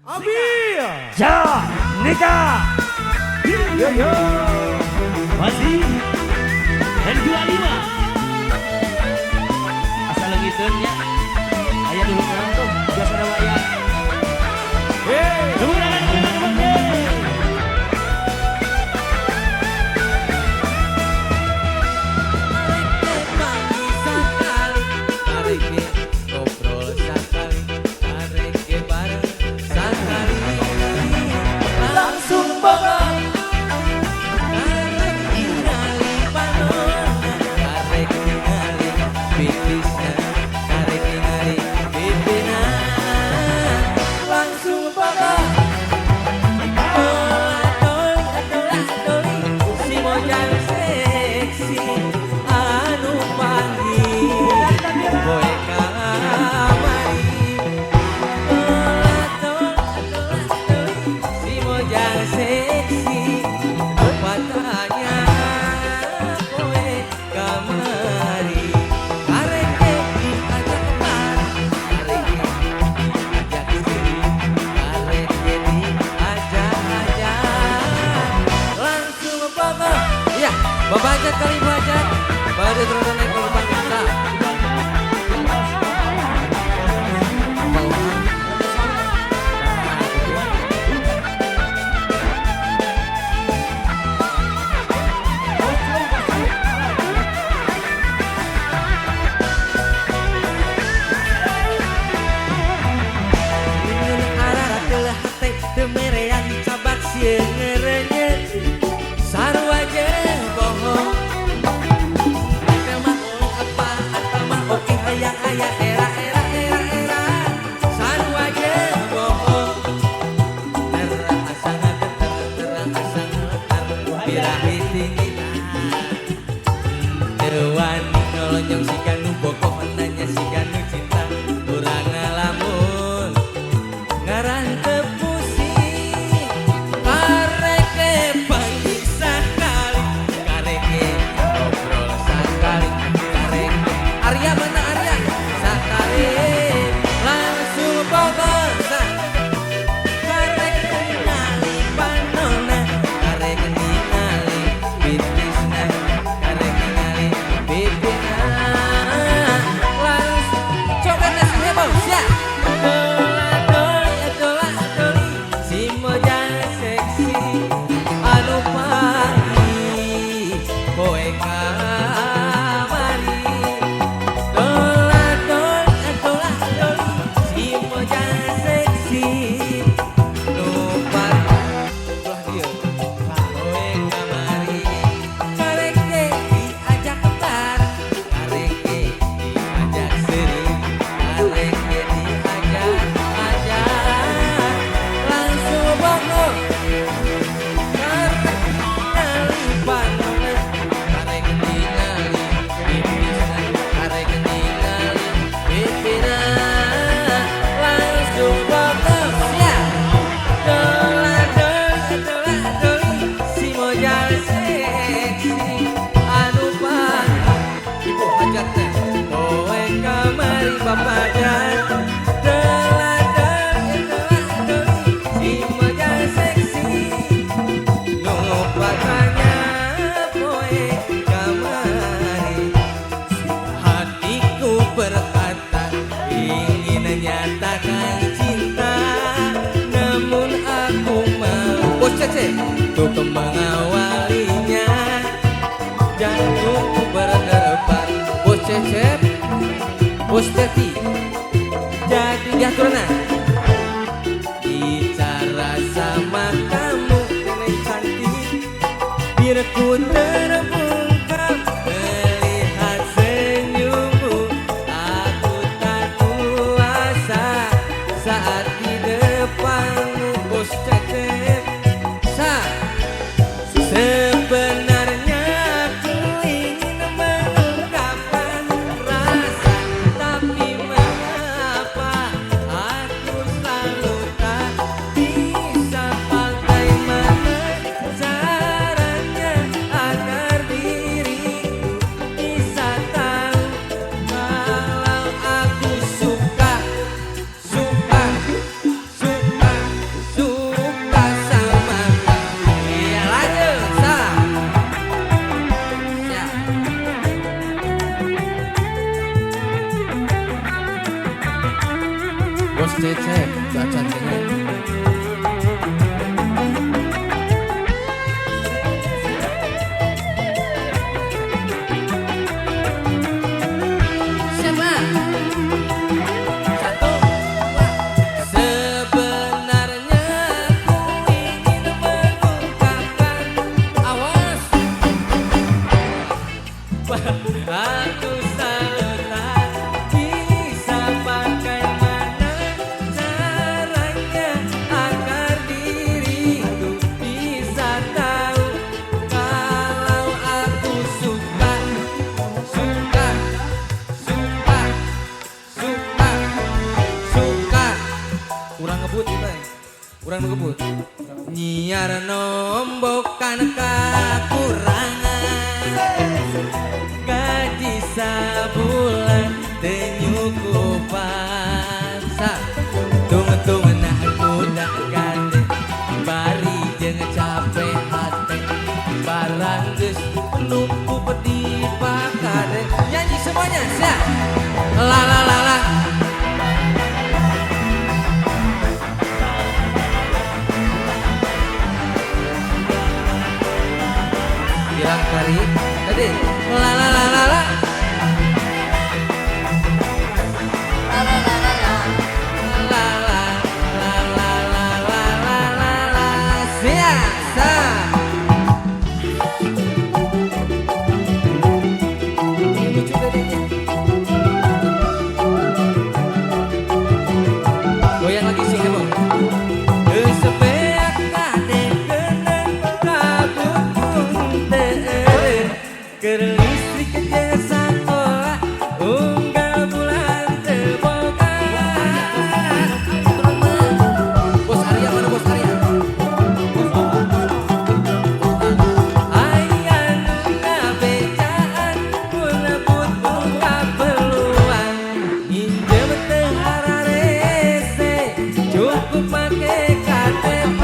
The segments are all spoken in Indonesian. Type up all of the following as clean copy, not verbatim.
Abi. Ja, Nika. Yo yo. Masih N25. Asal lagi ya. Ayah dulu orang tuh biasa ada wayang. Hey. Tepuk tangan, tepuk tangan, tepuk tangan. Babajat kali bajat, pada terus naik ke depan kita. Ini arah telah hati temerean cabak siengerenya sarwa jeung bohong. Oke hayang hayang era sarua jeung bohong. Terasa birahi tingina teu wani nolonjong si kanu bokoh nanya si kanu cinta urang ngalamun ngaran teu pusing kareke panggih sakali kareke ngobrol sakali kareke Arya mana Arya sakali langsung bobosan karek ningali panona karek ningali bitisna karek ningali bibina langsung coba nasinya bos ya doli si mojang seksi anu pagi poe kamari berkata ingin nyatakan cinta namun aku mau bos cece untuk mengawalinya jantungku berdebar bos cece bos teti jadi diaturna bicara sama kamu nenek cantik biar ku terbungkam melihat senyummu aku tak kuasa saat di depanmu bos cecep sebenarnya aku ingin mengungkapkan rasa tapi Kurang ngebut. Nyiar nombokan kakurangan gaji sabulan tenyukupan sa tunggu-tunggu nak kuda gande bari jeung capek hati barang geus numpuk di pakade. Nyanyi semuanya sia la la la la. Bilang kari tadi la la la la la. Goyang lagi sih heboh. Sepeak kade kenang kabut teh keur listrik jeung sakola unggal bulan teu boga. Bos Arya mana Bos Arya? Aya nu ngabecaan kulebut buka peluang injem teu hararese cukup make KTP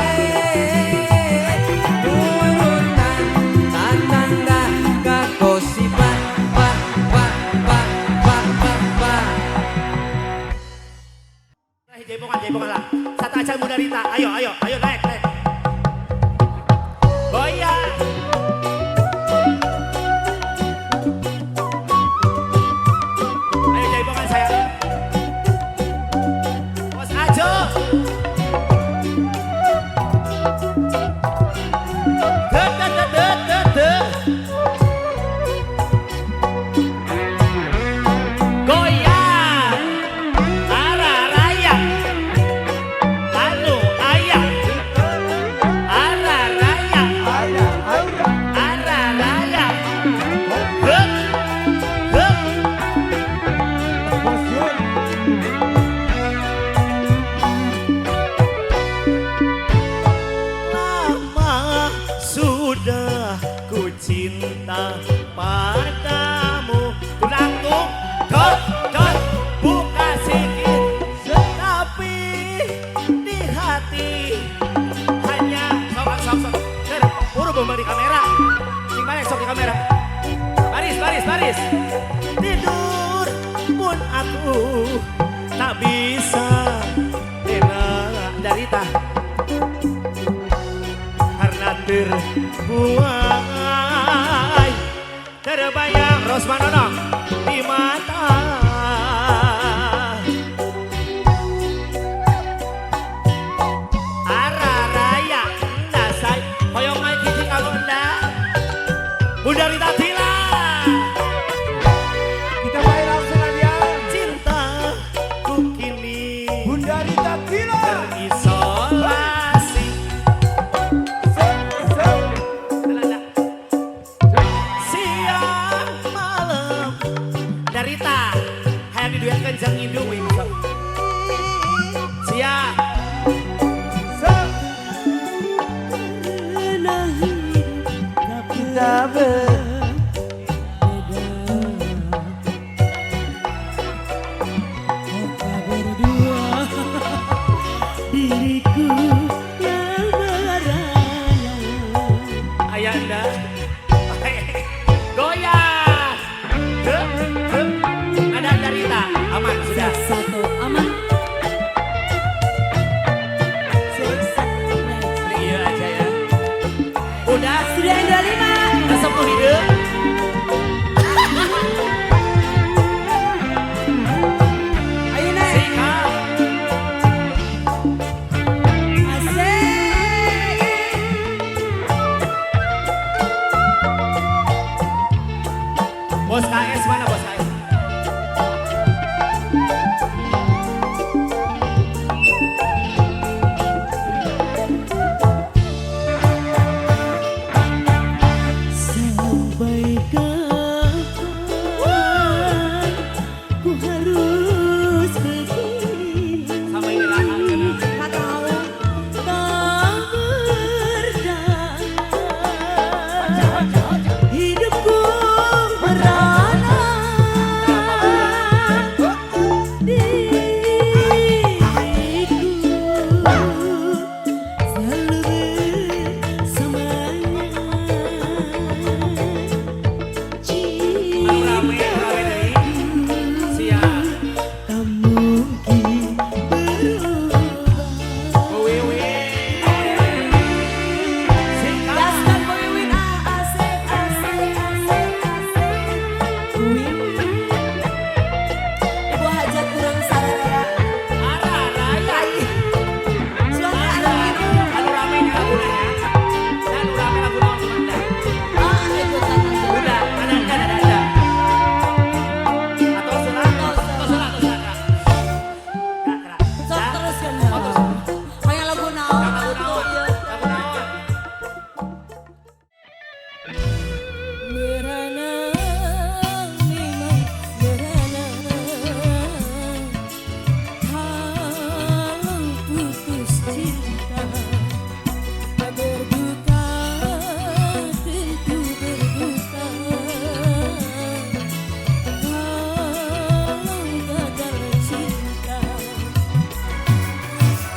urutan tatangga ka gosipan pa. Jaipongan lah. Satu aja muda Rita. Ayo naik. Goyang. Ayo jaipongan saya. Bos Ajo. Goyang. Ara raya. Lalu ayah. Ara raya. Ara raya. Hup. Lama sudah ku cinta padamu. Tulangku, kot, buka sikit. Tapi di hati hanya sok. Buru di kamera. Sing banyak sok di kamera. Baris. Tidur pun aku tak bisa enak darita karena terbuai terbayang Rosmanono di mata. Ara raya dasai hoyong mai kiki kagonda Bunda Rita Tila. Kita main langsung aja. Cintaku kini Bunda Rita Tila. terisolasi. Siang malam Darita hayang diduetkeun jeung Indung Wingso. Siap. Kita diriku yang merana. Ayanda. Goyang. Ada Darita. Aman sudah. Satu aman. Iya aja ya. Udah. Sudah 25. Resep lu hidup. cinta. Berduka tentu berduka kalau gagal cinta.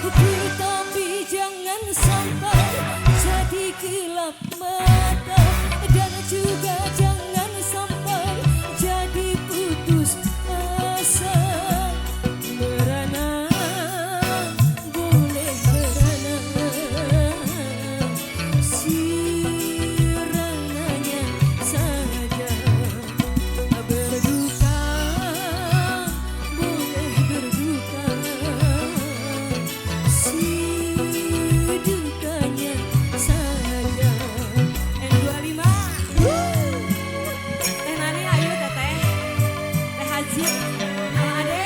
Tetapi jangan sampai jadi gelap mata, dan juga jangan sampai jadi putus asa. Merana boleh merana, sirananya saja. Berduka boleh berduka, dukanya saja. N25 Teh Nani ayo teteh, Teh Haji Mang Ade.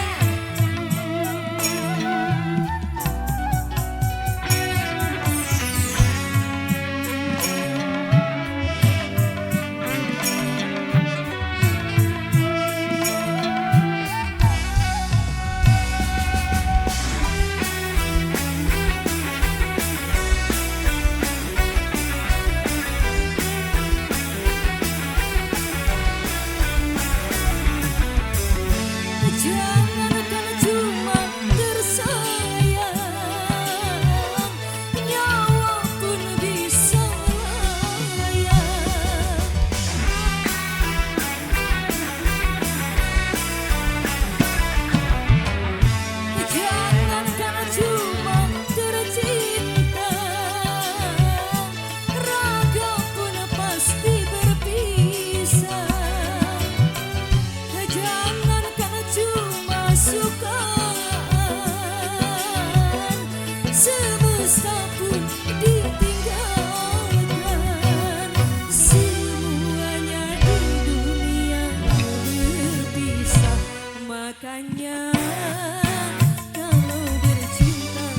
Jangankan cuma tersayang, nyawa pun bisa melayang. Jangankan cuma tercinta, raga pun pasti berpisah. Jangankan cuma sukaan, semesta pun ditinggalkan. Semuanya di dunia berpisah. Makanya kalau bercinta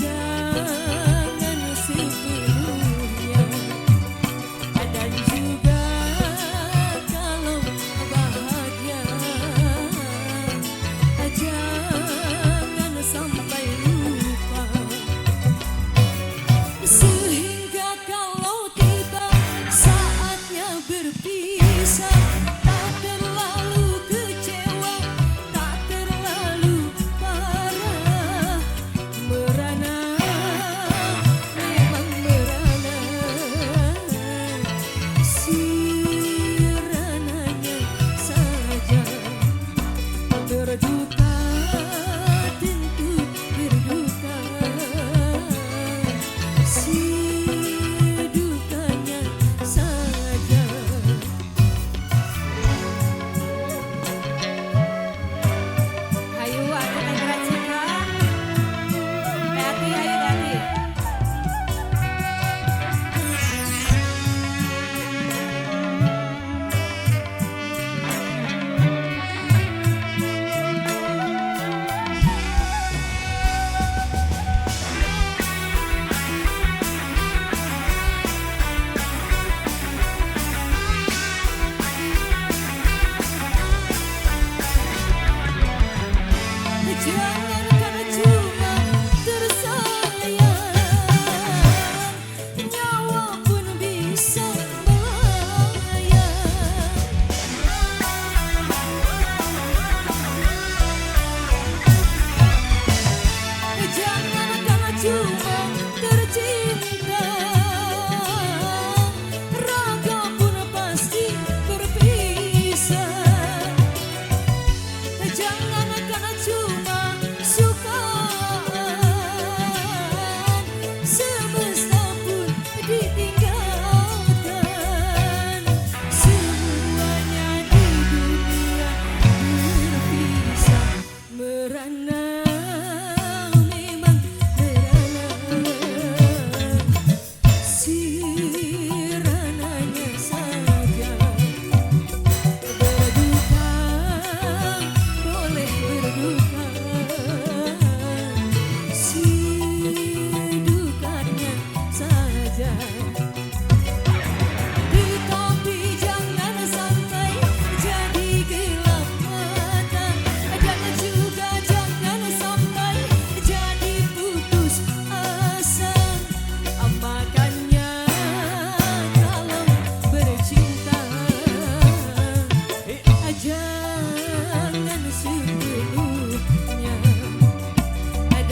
jangan sepenuhnya. Dan juga kalau bahagia jangan sampai lupa.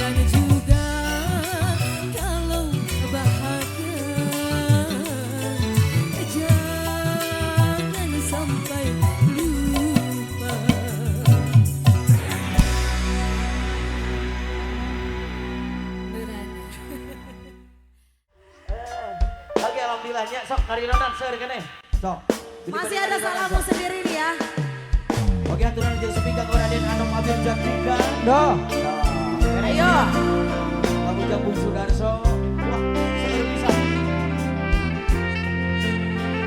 dan juga kalau bahagia jangan sampai lupa. Lagi alhamdulillahnya sok karina dancer kene. Sok. Masih ada salahmu sendiri nih ya. Oke aturan jeung sepinggang Raden Anom Abim Jaktiga. Doh. Ayo. Kamu Jang Bung Sudarso. Wah, seger bisa.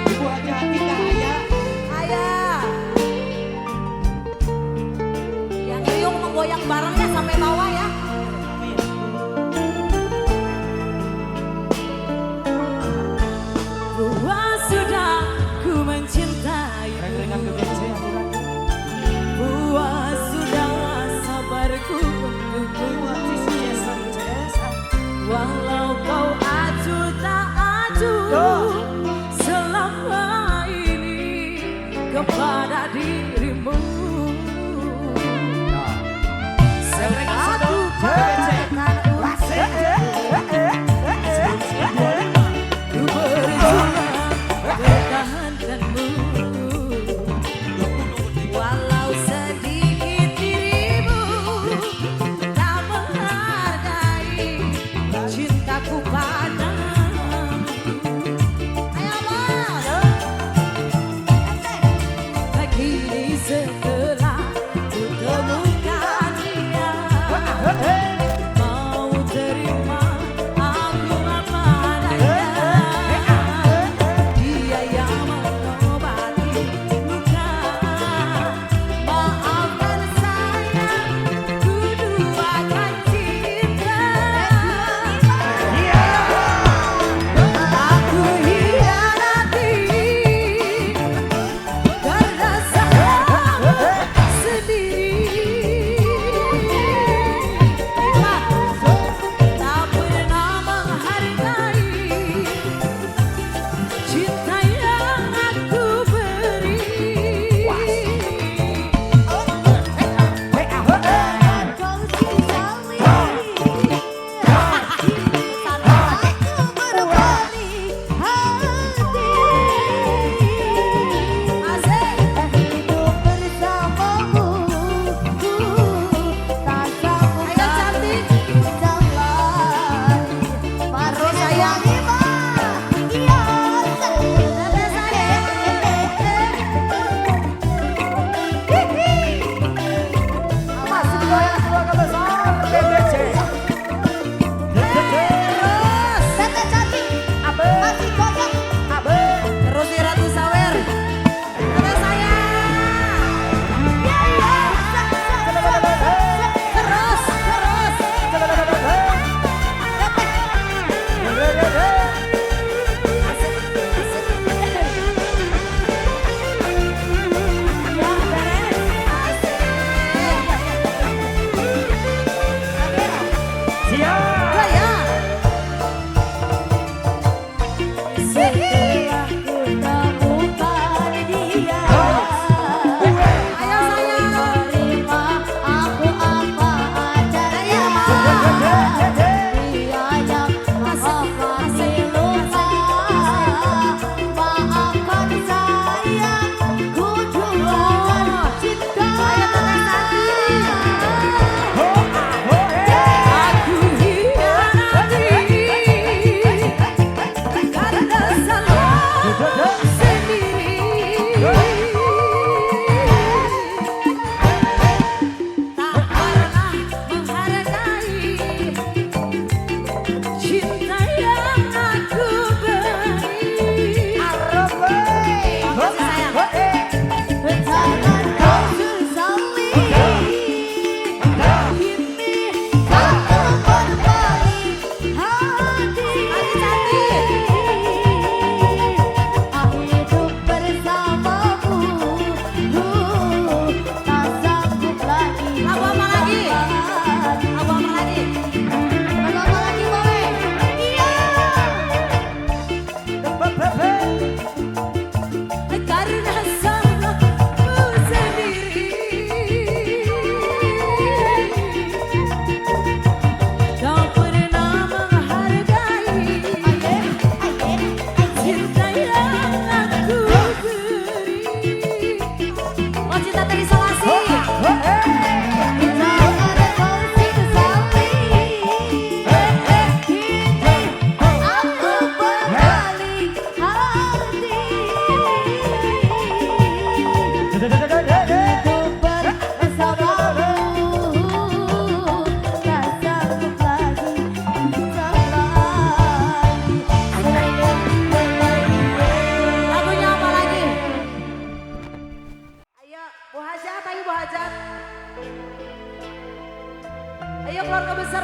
Ibu hati-hati kah ayah? Ayah. Yang Iyung menggoyang barangnya sampai bawah ya. Amin. Bahwa sudah ku mencintai. Reng-rengan ke BC aturan. Bahwa sudah sabarku untukmu. Walau kau acuh tak acuh selama ini kepada dirimu. Aku katakan ku berjuang pertahankanmu. Walau sedikit dirimu tak menghargai cintaku padamu. Ayo Mas. Begini setelah ku temukan dia, mau terima aku apa adanya. Dia yang mengobati luka. Maafkan saya, ku duakan cinta. Aku hianati karena salahku sendiri. Tak pernah menghargai cinta yang aku beri. Kau sesali aku berbalik hati. Hidup bersamamu tak sanggup lagi baru sayangi terus si Ratu Sawer. Ada saya. Setelah ku temukan dia, ayo sayang, terima aku apa adanya. Dia yang kasih luka, maafkan saya, ku duakan cinta. Aku hianati karena salahku sendiri. Tak pernah menghargai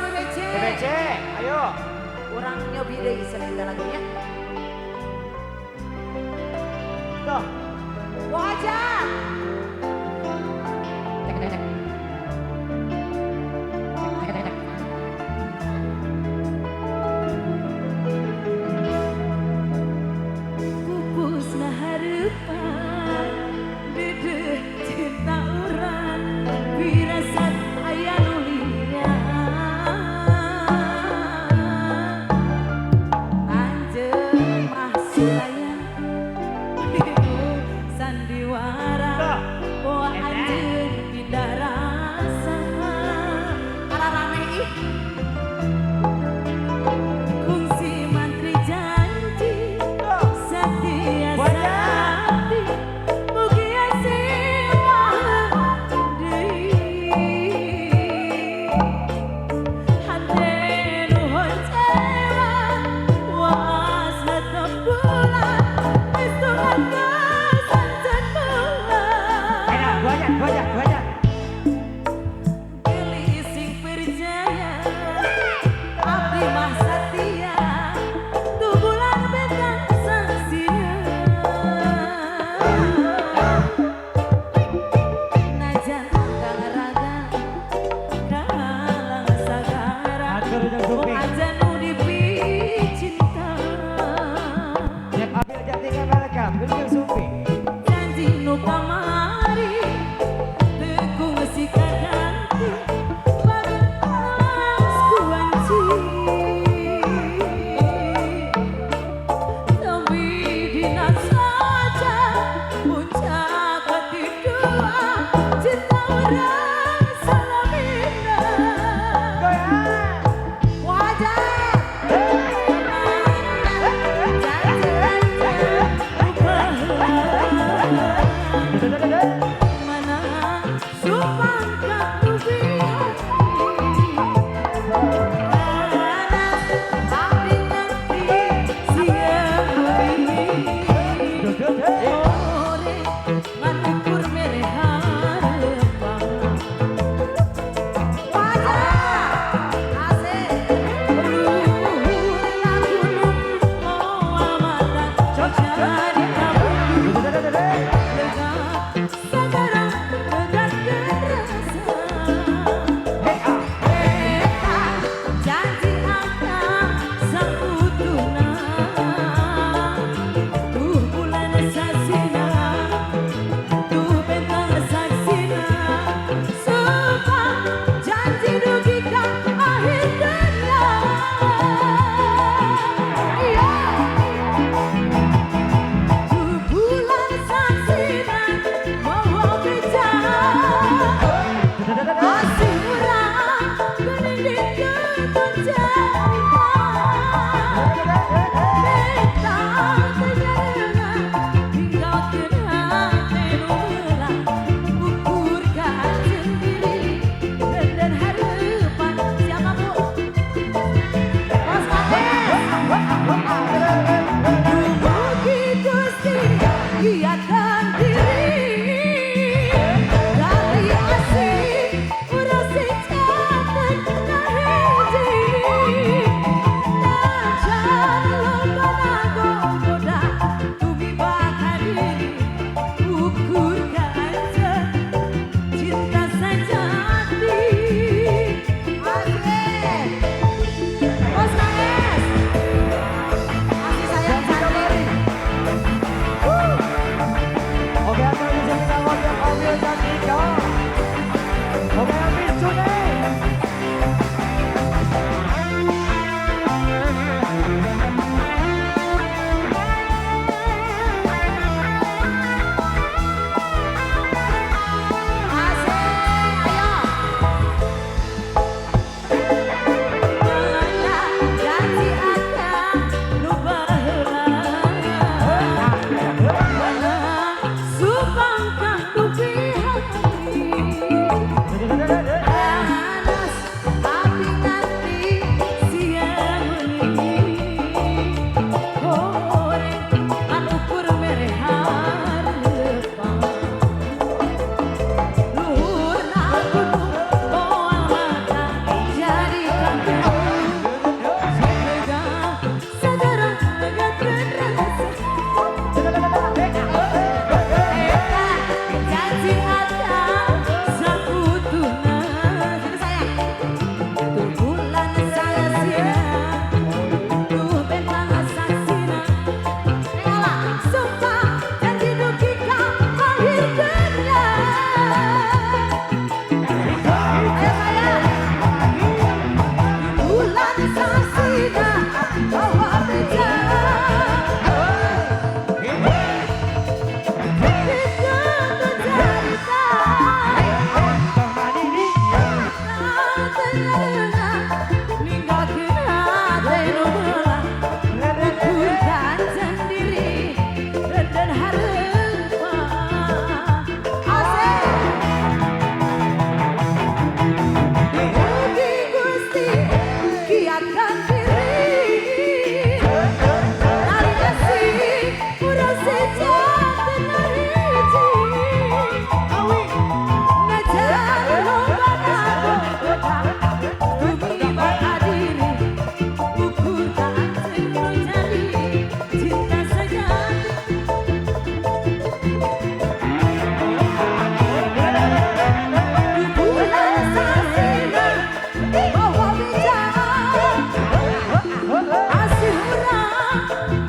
BBC. BBC, ayo. Orang nyobi deui sebentar lagunya. Tuh. Wajah. Pupusna hareupan dedeh cinta urang firasat aya nu anjeun mah sulayan sandiwara poa anjeun pindah rasa ararame ih kungsi mantri janji setia sakti mugi asimah deui hate nuhun cewa waasna tembulan istungan kesancen bulan Banyak. pilih sing percaya abdi mah satia tuh bulan betang sangsina najan kang raga kalang sagara Atur jeung oh Supi. aja nu dipilih cinta Cek Abi ajak tinggal welcome, jeung Supi. janji nu kamari tekung sikaganti bagas kuanci tapi dina saja puncak hati dua cinta orang salamina wajah mana supangka ubi hati abdi ngerti siang ore ngatukur mere hareupan wajah asik luhur lagunung moal mata jadi kamu lega sekarang tegaskan rasa eta janji akan sang putuna tuh bulan sasina tuh bentang saksina sumpah janji dugikan akhir dunia tuh bulan saksina mau bicara masih murah gening dikeun cerita beta ternyata tinggalkeun hate nu heula ukur ka sendiri dan hareupan siapa bu Bos Kades Dumugi Gusti giatkan diri dari asih urang sing catet kahiji siapkan diri Nari kasih Urang sejak tenar hiji Ngajar lomba nago Bumi baka diri Ukur tak terus jadi Cinta sejati Bulan sasina Bawa bicara Asih urang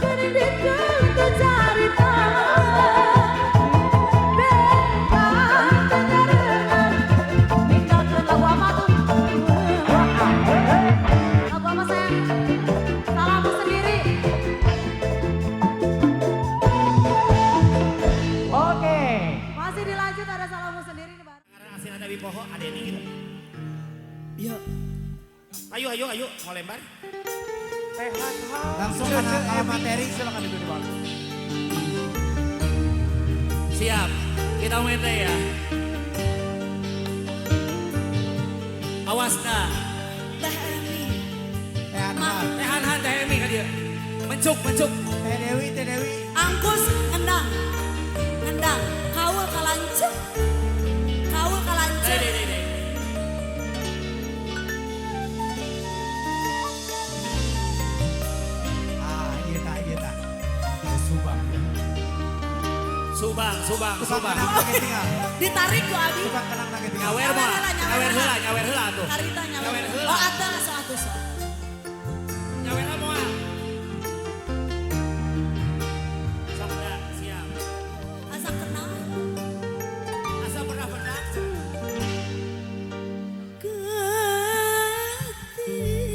Kini dituntut carita Bentang tengarengan Tinggalkan lagu ama tuh Lagu ama sayang Salahmu sendiri Oke. Masih dilanjut ada salahmu sendiri nih Bar. Karena asin ada di pohon, ada ini gitu. Ya, Ayo, mau lembar. langsung ke materi silakan duduk di bawah. Siap, kita main teh ya. Awas dah. Teh Emi Teh Han, teh Emi kan dia. Mencuk. Teh Dewi. Angkus ngendang Kawul kalancuk Deh. Iya tak. Subang. Subang. Kenang lagi tinggal. Ditarik ku abi Subang kenang lagi tinggal. Nyawer mah. Nyawer heula tuh. Karita nyawer Nyawer heula. Oh ada so atuh so Nyawer moal. Sok dah, siap. asa kenal Asa pernah.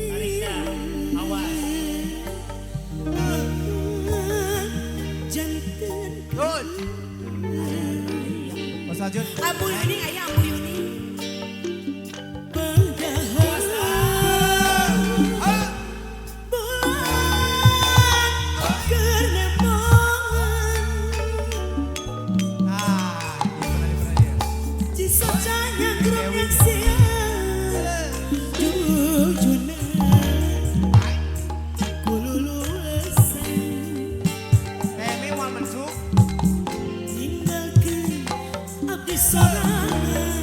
Tarik dah. Awas. janten Good. Mas Ajun. Abu Yuni aya Abu Yuni Awas dah. Temi mau mensuk. Sorangan